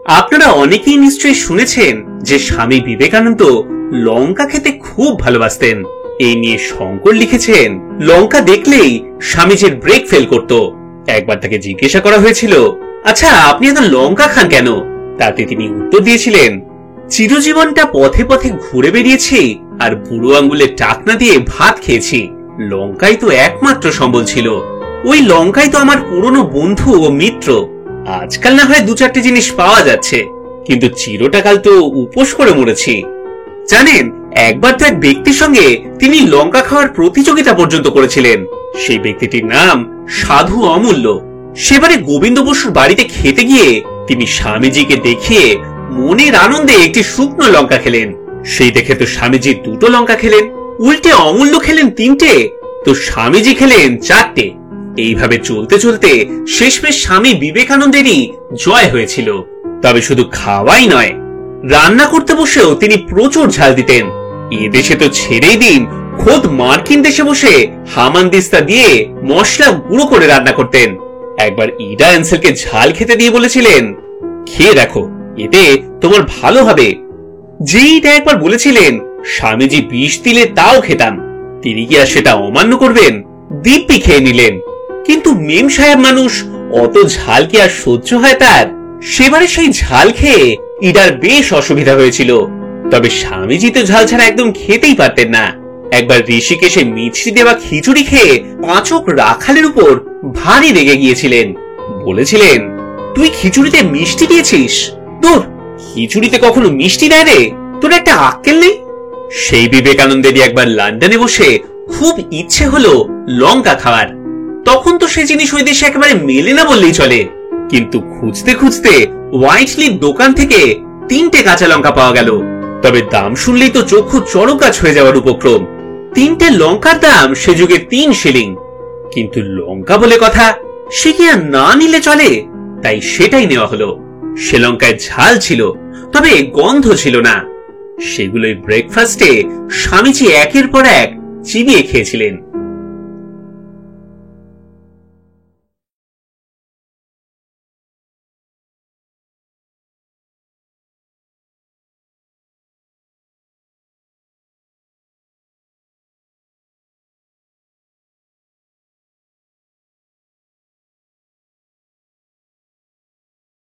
আপনারা অনেকেই নিশ্চয়ই শুনেছেন যে স্বামী বিবেকানন্দ লঙ্কা খেতে খুব ভালোবাসতেন। এই নিয়ে শঙ্কর লিখেছেন, লঙ্কা দেখলেই স্বামীজির ব্রেক ফেল করত। একবার তাকে জিজ্ঞাসা করা হয়েছিল, আচ্ছা আপনি এত লঙ্কা খান কেন? তাতে তিনি উত্তর দিয়েছিলেন, চিরজীবনটা পথে পথে ঘুরে বেরিয়েছি আর বুড়ো আঙ্গুলের টাকনা দিয়ে ভাত খেয়েছি। লঙ্কাই তো একমাত্র সম্বল ছিল। ওই লঙ্কাই তো আমার পুরনো বন্ধু ও মিত্র। আজকাল না হয় দু চারটে জিনিস পাওয়া যাচ্ছে, কিন্তু চিরটাকাল তো উপোস করে মরেছি। জানেন, একবার তো এক ব্যক্তির সঙ্গে তিনি লঙ্কা খাওয়ার প্রতিযোগিতা পর্যন্ত করেছিলেন। সেই ব্যক্তিটির নাম সাধু অমূল্য। সেবারে গোবিন্দ বসুর বাড়িতে খেতে গিয়ে তিনি স্বামীজিকে দেখিয়ে মনের আনন্দে একটি শুকনো লঙ্কা খেলেন। সেই দেখে তো স্বামীজি দুটো লঙ্কা খেলেন, উল্টে অমূল্য খেলেন তিনটে, তো স্বামীজি খেলেন চারটে। এইভাবে চলতে চলতে শেষমেশ স্বামী বিবেকানন্দেরই জয় হয়েছিল। তবে শুধু খাওয়াই নয়, রান্না করতে বসেও তিনি প্রচুর ঝাল দিতেন। এদেশে তো ছেড়েই দিন, খোদ মার্কিন দেশে বসে হামানদিস্তা দিয়ে মশলা গুঁড়ো করে রান্না করতেন। একবার ইডা অ্যান্সেলকে ঝাল খেতে দিয়ে বলেছিলেন, খেয়ে দেখো, এতে তোমার ভালো হবে। যেইটা একবার বলেছিলেন স্বামীজি বিষ দিলে তাও খেতাম, তিনি কি আর সেটা অমান্য করবেন? দিব্যি খেয়ে নিলেন। কিন্তু মেম সাহেব মানুষ, অত ঝাল কি আর সহ্য হয় তার? সেবারে সেই ঝাল খেয়ে ইডার বেশ অসুবিধা হয়েছিল। তবে স্বামীজি তো ঝাল ছাড়া একদম খেতেই পারতেন না। একবার ঋষিকেশে মিছরি দেওয়া খিচুড়ি খেয়ে পাঁচক রাখালের উপর ভারী রেগে গিয়েছিলেন। বলেছিলেন, তুই খিচুড়িতে মিষ্টি দিয়েছিস? তোর খিচুড়িতে কখনো মিষ্টি দেয় রে? তোর একটা আক্কেল নেই? সেই বিবেকানন্দেরই একবার লন্ডনে বসে খুব ইচ্ছে হলো লঙ্কা খাওয়ার। তখন তো সে জিনিস ওই দেশে একেবারে মেলে না বললেই চলে। কিন্তু খুঁজতে খুঁজতে হোয়াইটলির দোকান থেকে 3টে কাঁচা লঙ্কা পাওয়া গেল। তবে দাম শুনলেই তো চক্ষু চড়ক হয়ে যাওয়ার উপক্রম। 3টে লঙ্কার দাম সে যুগে 3 শিলিং। কিন্তু লঙ্কা বলে কথা, সে কি আর না নিলে চলে? তাই সেটাই নেওয়া হলো। সে লঙ্কায় ঝাল ছিল, তবে গন্ধ ছিল না। সেগুলোই ব্রেকফাস্টে স্বামীজি একের পর এক চিবিয়ে খেয়েছিলেন।